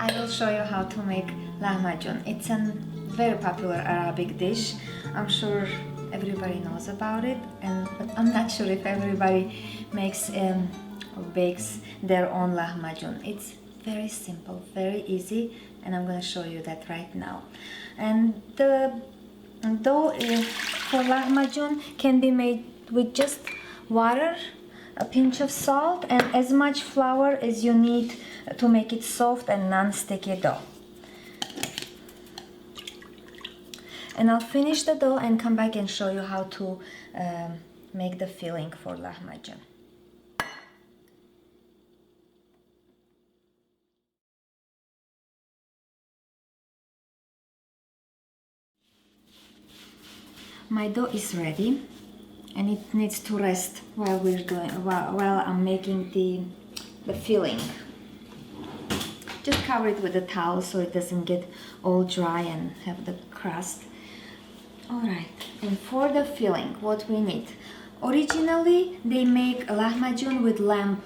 I will show you how to make lahmacun. It's a very popular Arabic dish. I'm sure everybody knows about it, but I'm not sure if everybody makes or bakes their own lahmacun. It's very simple, very easy, and I'm going to show you that right now. And the dough for lahmacun can be made with just water, a pinch of salt, and as much flour as you need to make it soft and non-sticky dough. And I'll finish the dough and come back and show you how to make the filling for lahmacun. My dough is ready, and it needs to rest while I'm making the filling. Just cover it with a towel so it doesn't get all dry and have the crust. Alright, and for the filling, what we need. Originally, they make lahmacun with lamb,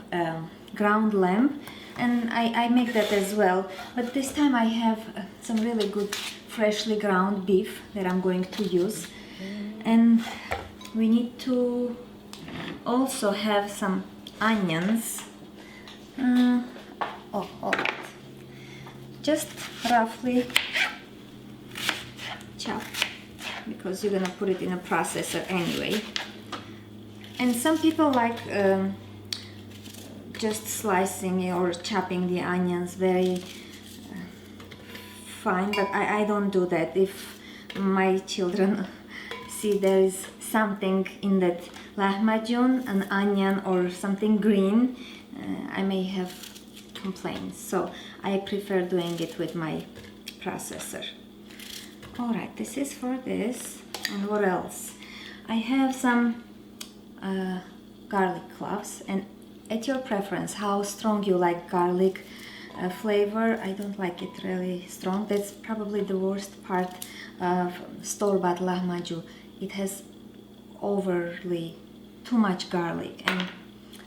ground lamb, and I make that as well. But this time I have some really good freshly ground beef that I'm going to use. And we need to also have some onions. All right. Just roughly chop, because you're gonna put it in a processor anyway. And some people like just slicing or chopping the onions very fine, but I don't do that. If my children see there is something in that lahmacun, an onion or something green, I may have complaints, so I prefer doing it with my processor. Alright, this is for this. And what else? I have some garlic cloves, and at your preference, how strong you like garlic flavor. I don't like it really strong. That's probably the worst part of store-bought lahmacun. It has overly too much garlic, and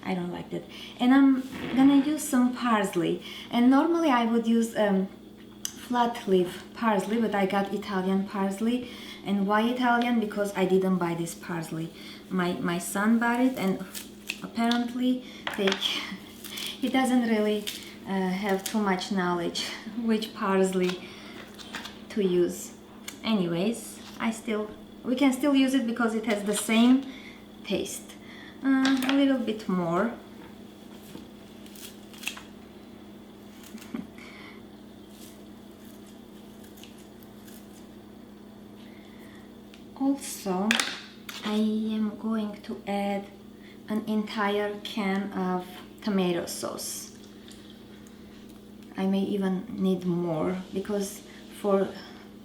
I don't like that. And I'm gonna use some parsley, and normally I would use flat leaf parsley, but I got Italian parsley. And why Italian? Because I didn't buy this parsley. My son bought it, and apparently he doesn't really have too much knowledge which parsley to use. Anyways, we can still use it because it has the same taste. A little bit more. Also, I am going to add an entire can of tomato sauce. I may even need more, because for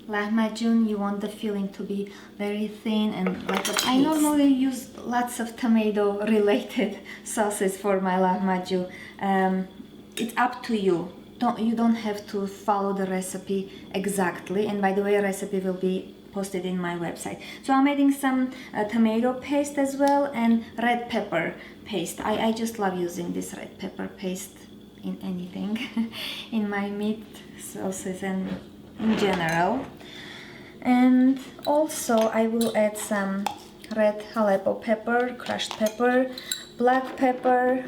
lahmacun you want the filling to be very thin and like a piece. I normally use lots of tomato related sauces for my lahmacun. It's up to you. You don't have to follow the recipe exactly, and by the way, a recipe will be posted in my website. So I'm adding some tomato paste as well, and red pepper paste. I just love using this red pepper paste in anything, in my meat sauces and in general. And also I will add some red jalapeno pepper, crushed pepper, black pepper,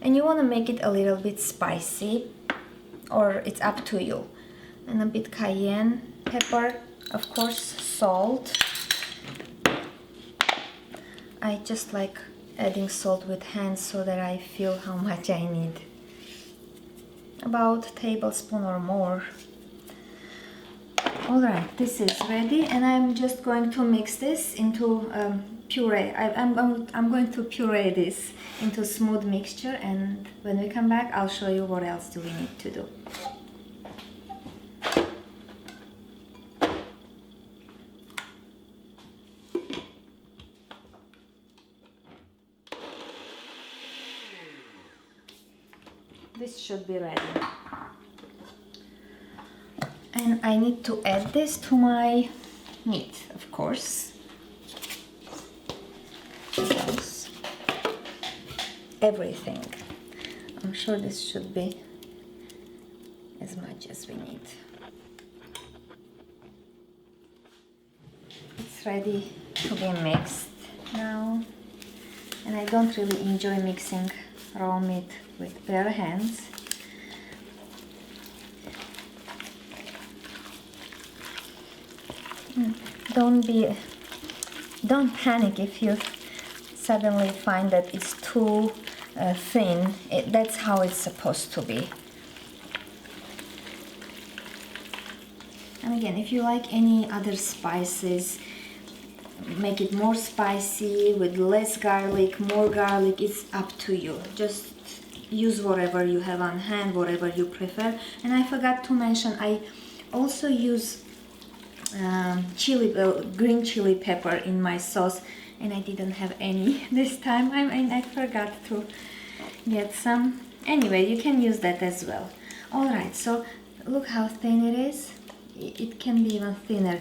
and you want to make it a little bit spicy, or it's up to you. And a bit cayenne pepper, of course, salt. I just like adding salt with hands so that I feel how much I need. About a tablespoon or more. Alright, this is ready, and I'm just going to mix this into puree. I'm going to puree this into smooth mixture, and when we come back I'll show you what else do we need to do. This should be ready. And I need to add this to my meat, of course. Everything. I'm sure this should be as much as we need. It's ready to be mixed now, and I don't really enjoy mixing raw meat with bare hands. Don't panic if you suddenly find that it's too thin. That's how it's supposed to be. And again, if you like any other spices, make it more spicy with less garlic, more garlic, it's up to you. Just use whatever you have on hand, whatever you prefer. And I forgot to mention, I also use green chili pepper in my sauce, and I didn't have any this time. I forgot to get some. Anyway, you can use that as well. Alright, so look how thin it is. It can be even thinner.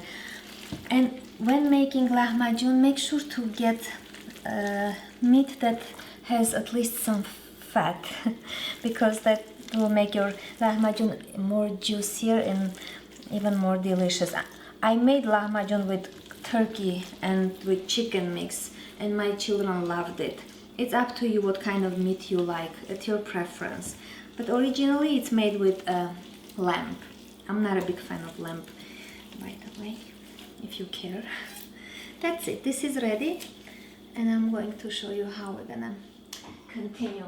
And when making lahmacun, make sure to get meat that has at least some fat because that will make your lahmacun more juicier and even more delicious. I made lahmacun with turkey and with chicken mix, and my children loved it. It's up to you what kind of meat you like, at your preference. But originally it's made with lamb. I'm not a big fan of lamb, by the way, if you care. That's it, this is ready, and I'm going to show you how we're gonna continue.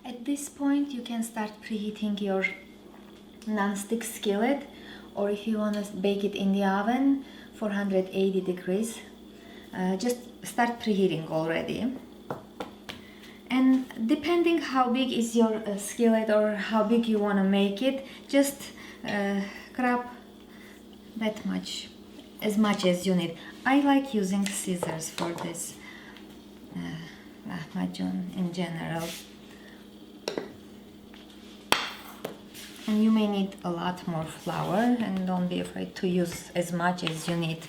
At this point you can start preheating your nonstick skillet, or if you want to bake it in the oven 480 degrees, just start preheating already. And depending how big is your skillet or how big you want to make it, just grab that much, as much as you need. I like using scissors for this lahmacun in general. And you may need a lot more flour, and don't be afraid to use as much as you need.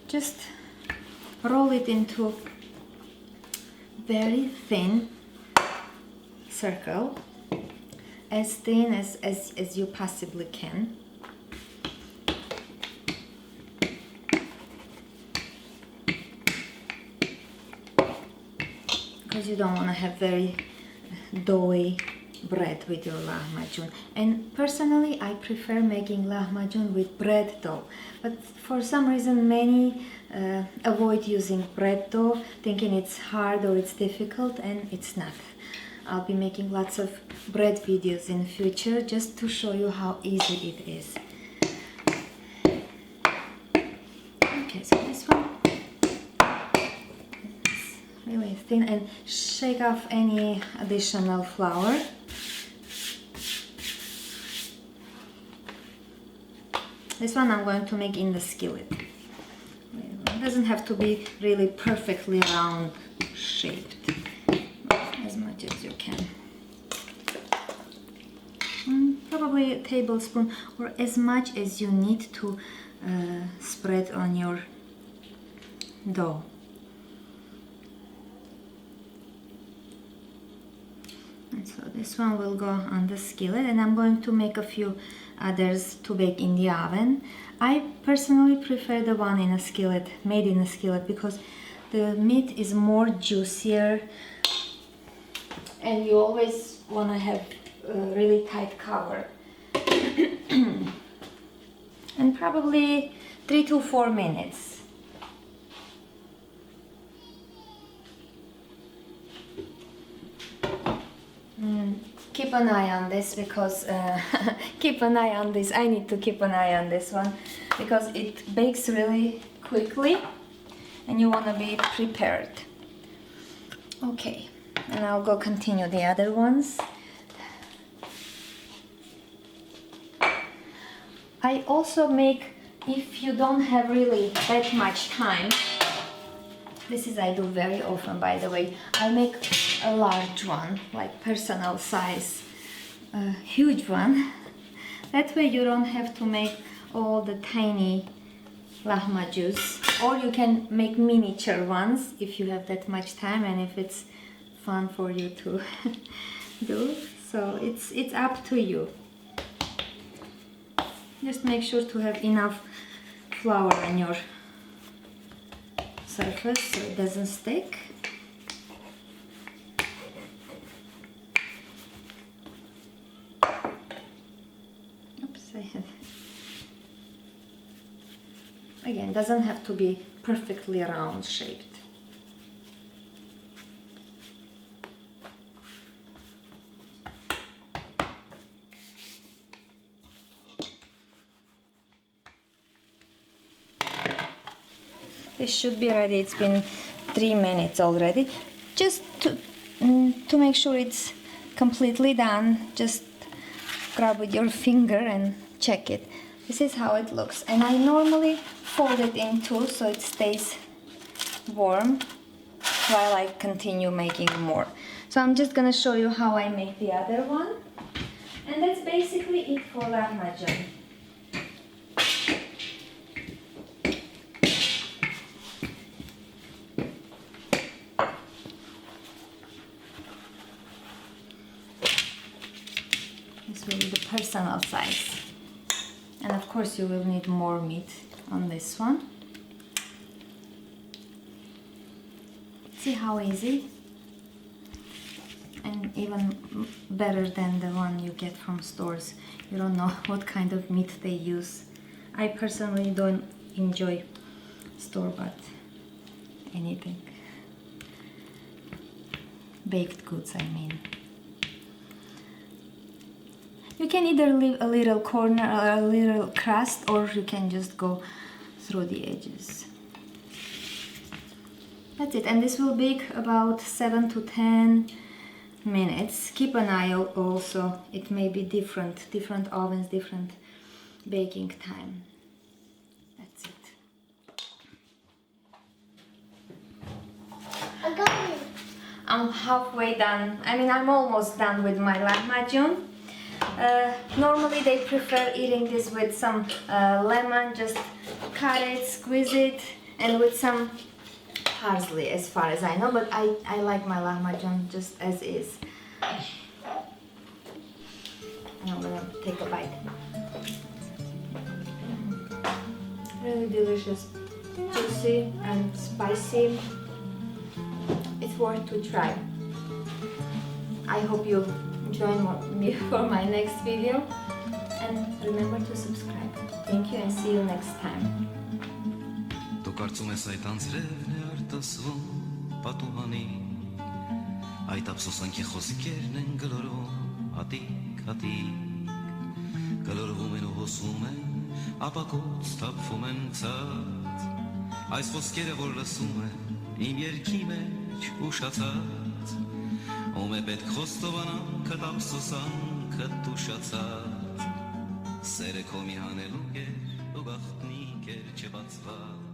Just roll it into very thin circle, as thin as you possibly can. Because you don't want to have very doughy bread with your lahmacun. And personally, I prefer making lahmacun with bread dough, but for some reason many avoid using bread dough, thinking it's hard or it's difficult, and it's not. I'll be making lots of bread videos in future just to show you how easy it is. Okay, so this one really thin, and shake off any additional flour. This one I'm going to make in the skillet. It doesn't have to be really perfectly round shaped, as much as you can. Probably a tablespoon or as much as you need to spread on your dough. And so this one will go on the skillet, and I'm going to make a few others to bake in the oven. I personally prefer the one in a skillet, made in a skillet, because the meat is more juicier, and you always want to have a really tight cover. And probably 3 to 4 minutes. Keep an eye on this, because keep an eye on this. I need to keep an eye on this one because it bakes really quickly and you want to be prepared. Okay, and I'll go continue the other ones. I also make, if you don't have really that much time, this is I do very often, by the way, I make a large one, like personal size, a huge one. That way you don't have to make all the tiny lahmajuns, or you can make miniature ones if you have that much time and if it's fun for you to do. So it's up to you. Just make sure to have enough flour on your surface so it doesn't stick. Oops, I had. Again, doesn't have to be perfectly round shaped. This should be ready. It's been 3 minutes already. Just to make sure it's completely done, just grab with your finger and check it. This is how it looks. And I normally fold it in two so it stays warm while I continue making more. So I'm just gonna show you how I make the other one. And that's basically it for lahmacun. This will be the personal size. And of course you will need more meat on this one. See how easy? And even better than the one you get from stores. You don't know what kind of meat they use. I personally don't enjoy store-bought anything. Baked goods, I mean. You can either leave a little corner or a little crust, or you can just go through the edges. That's it, and this will bake about 7 to 10 minutes. Keep an eye also, it may be different ovens, different baking time. That's it. I got it. I'm halfway done. I mean, I'm almost done with my lahmacun. Normally they prefer eating this with some lemon, just cut it, squeeze it, and with some parsley as far as I know, but I like my lahmacun just as is. And I'm gonna take a bite. Really delicious, juicy and spicy. It's worth to try. I hope you join me for my next video, and remember to subscribe. Thank you and see you next time. Դու կարծում ես այդ անձրևն է արտասվում պատուհանին, այդ ափսոսանքի խոսքերն են գլորում հատիկ հատիկ, գլորվում են ու հոսում են, ապակոց թափվում են ցած, այս խոսքերը որ լսում են իմ երգի մեջ ուշացած, ում է պետք խոստովանանքդ ափսոսանքդ ուշացած, սերը քո մի հանելուկ է ու գաղտնիք էր չբացված.